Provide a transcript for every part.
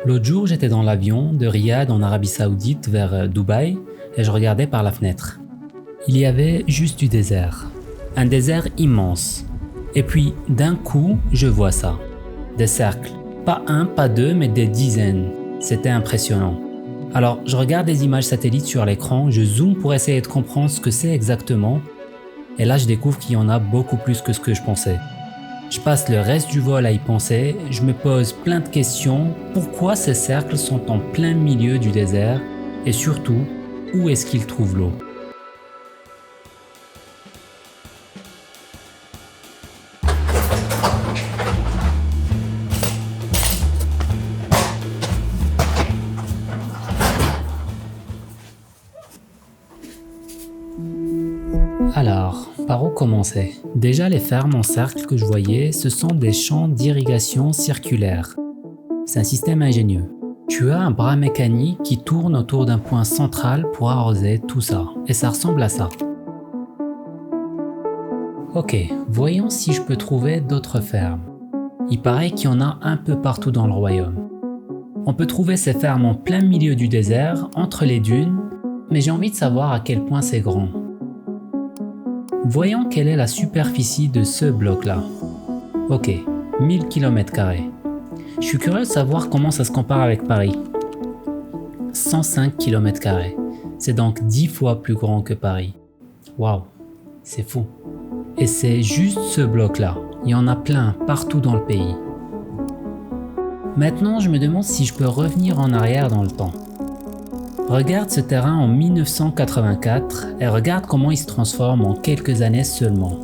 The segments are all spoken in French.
L'autre jour, j'étais dans l'avion de Riyad en Arabie Saoudite vers Dubaï et je regardais par la fenêtre. Il y avait juste du désert. Un désert immense. Et puis, d'un coup, je vois ça. Des cercles. Pas un, pas deux, mais des dizaines. C'était impressionnant. Alors, je regarde des images satellites sur l'écran, je zoome pour essayer de comprendre ce que c'est exactement. Et là, je découvre qu'il y en a beaucoup plus que ce que je pensais. Je passe le reste du vol à y penser, je me pose plein de questions. Pourquoi ces cercles sont en plein milieu du désert? Et surtout, où est-ce qu'ils trouvent l'eau? Alors, par où commencer? Déjà, les fermes en cercle que je voyais, ce sont des champs d'irrigation circulaires. C'est un système ingénieux. Tu as un bras mécanique qui tourne autour d'un point central pour arroser tout ça. Et ça ressemble à ça. Ok, voyons si je peux trouver d'autres fermes. Il paraît qu'il y en a un peu partout dans le royaume. On peut trouver ces fermes en plein milieu du désert, entre les dunes, mais j'ai envie de savoir à quel point c'est grand. Voyons quelle est la superficie de ce bloc-là. Ok, 1000 km². Je suis curieux de savoir comment ça se compare avec Paris. 105 km². C'est donc 10 fois plus grand que Paris. Waouh, c'est fou. Et c'est juste ce bloc-là. Il y en a plein partout dans le pays. Maintenant, je me demande si je peux revenir en arrière dans le temps. Regarde ce terrain en 1984 et regarde comment il se transforme en quelques années seulement.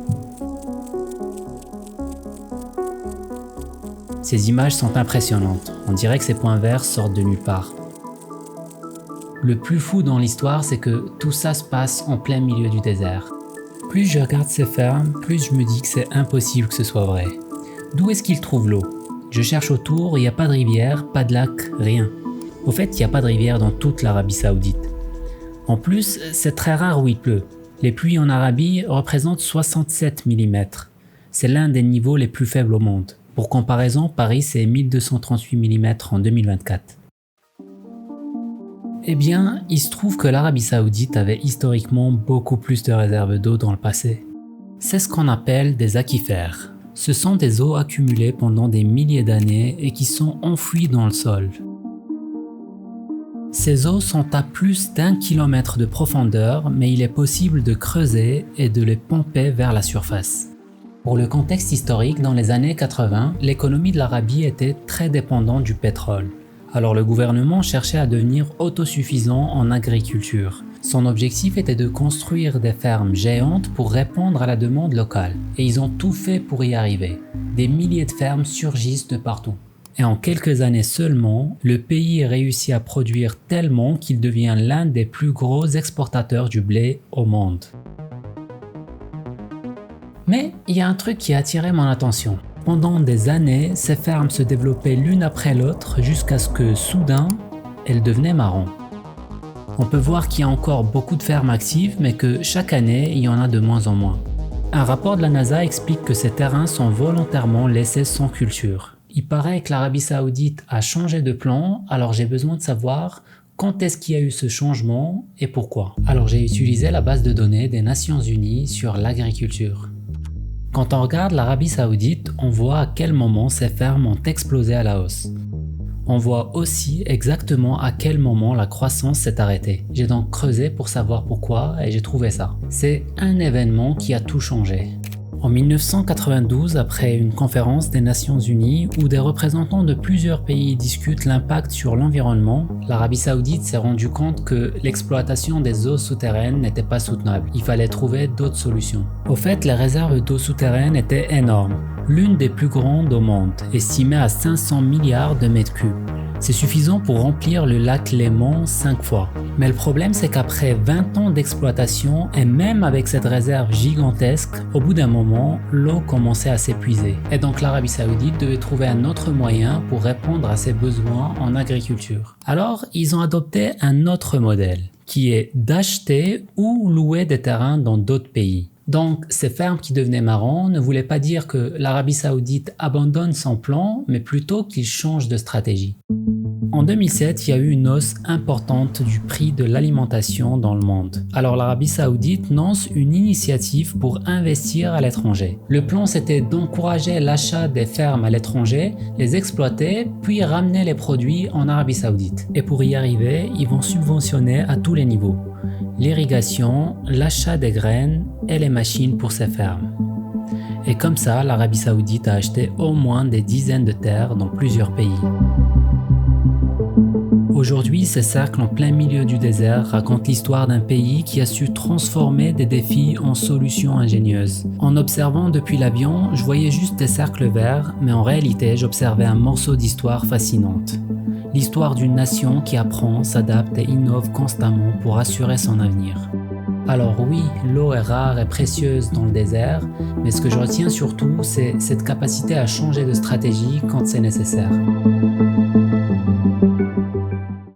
Ces images sont impressionnantes. On dirait que ces points verts sortent de nulle part. Le plus fou dans l'histoire, c'est que tout ça se passe en plein milieu du désert. Plus je regarde ces fermes, plus je me dis que c'est impossible que ce soit vrai. D'où est-ce qu'ils trouvent l'eau? Je cherche autour, il n'y a pas de rivière, pas de lac, rien. Au fait, il n'y a pas de rivière dans toute l'Arabie Saoudite. En plus, c'est très rare où il pleut. Les pluies en Arabie représentent 67 mm. C'est l'un des niveaux les plus faibles au monde. Pour comparaison, Paris c'est 1238 mm en 2024. Eh bien, il se trouve que l'Arabie Saoudite avait historiquement beaucoup plus de réserves d'eau dans le passé. C'est ce qu'on appelle des aquifères. Ce sont des eaux accumulées pendant des milliers d'années et qui sont enfouies dans le sol. Ces eaux sont à plus d'1 kilomètre de profondeur, mais il est possible de creuser et de les pomper vers la surface. Pour le contexte historique, dans les années 80, l'économie de l'Arabie était très dépendante du pétrole. Alors le gouvernement cherchait à devenir autosuffisant en agriculture. Son objectif était de construire des fermes géantes pour répondre à la demande locale. Et ils ont tout fait pour y arriver. Des milliers de fermes surgissent de partout. Et en quelques années seulement, le pays réussit à produire tellement qu'il devient l'un des plus gros exportateurs du blé au monde. Mais il y a un truc qui a attiré mon attention. Pendant des années, ces fermes se développaient l'une après l'autre jusqu'à ce que, soudain, elles devenaient marron. On peut voir qu'il y a encore beaucoup de fermes actives, mais que chaque année, il y en a de moins en moins. Un rapport de la NASA explique que ces terrains sont volontairement laissés sans culture. Il paraît que l'Arabie Saoudite a changé de plan, alors j'ai besoin de savoir quand est-ce qu'il y a eu ce changement et pourquoi. Alors j'ai utilisé la base de données des Nations Unies sur l'agriculture. Quand on regarde l'Arabie Saoudite, on voit à quel moment ces fermes ont explosé à la hausse. On voit aussi exactement à quel moment la croissance s'est arrêtée. J'ai donc creusé pour savoir pourquoi et j'ai trouvé ça. C'est un événement qui a tout changé. En 1992, après une conférence des Nations Unies où des représentants de plusieurs pays discutent l'impact sur l'environnement, l'Arabie Saoudite s'est rendu compte que l'exploitation des eaux souterraines n'était pas soutenable. Il fallait trouver d'autres solutions. Au fait, les réserves d'eau souterraines étaient énormes, l'une des plus grandes au monde, estimée à 500 milliards de mètres cubes. C'est suffisant pour remplir le lac Léman 5 fois. Mais le problème, c'est qu'après 20 ans d'exploitation, et même avec cette réserve gigantesque, au bout d'un moment, l'eau commençait à s'épuiser. Et donc l'Arabie Saoudite devait trouver un autre moyen pour répondre à ses besoins en agriculture. Alors, ils ont adopté un autre modèle, qui est d'acheter ou louer des terrains dans d'autres pays. Donc, ces fermes qui devenaient marrons ne voulaient pas dire que l'Arabie Saoudite abandonne son plan, mais plutôt qu'il change de stratégie. En 2007, il y a eu une hausse importante du prix de l'alimentation dans le monde. Alors l'Arabie Saoudite lance une initiative pour investir à l'étranger. Le plan, c'était d'encourager l'achat des fermes à l'étranger, les exploiter, puis ramener les produits en Arabie Saoudite. Et pour y arriver, ils vont subventionner à tous les niveaux: l'irrigation, l'achat des graines et les machines pour ces fermes. Et comme ça, l'Arabie Saoudite a acheté au moins des dizaines de terres dans plusieurs pays. Aujourd'hui, ces cercles en plein milieu du désert racontent l'histoire d'un pays qui a su transformer des défis en solutions ingénieuses. En observant depuis l'avion, je voyais juste des cercles verts, mais en réalité, j'observais un morceau d'histoire fascinante. L'histoire d'une nation qui apprend, s'adapte et innove constamment pour assurer son avenir. Alors oui, l'eau est rare et précieuse dans le désert, mais ce que je retiens surtout, c'est cette capacité à changer de stratégie quand c'est nécessaire.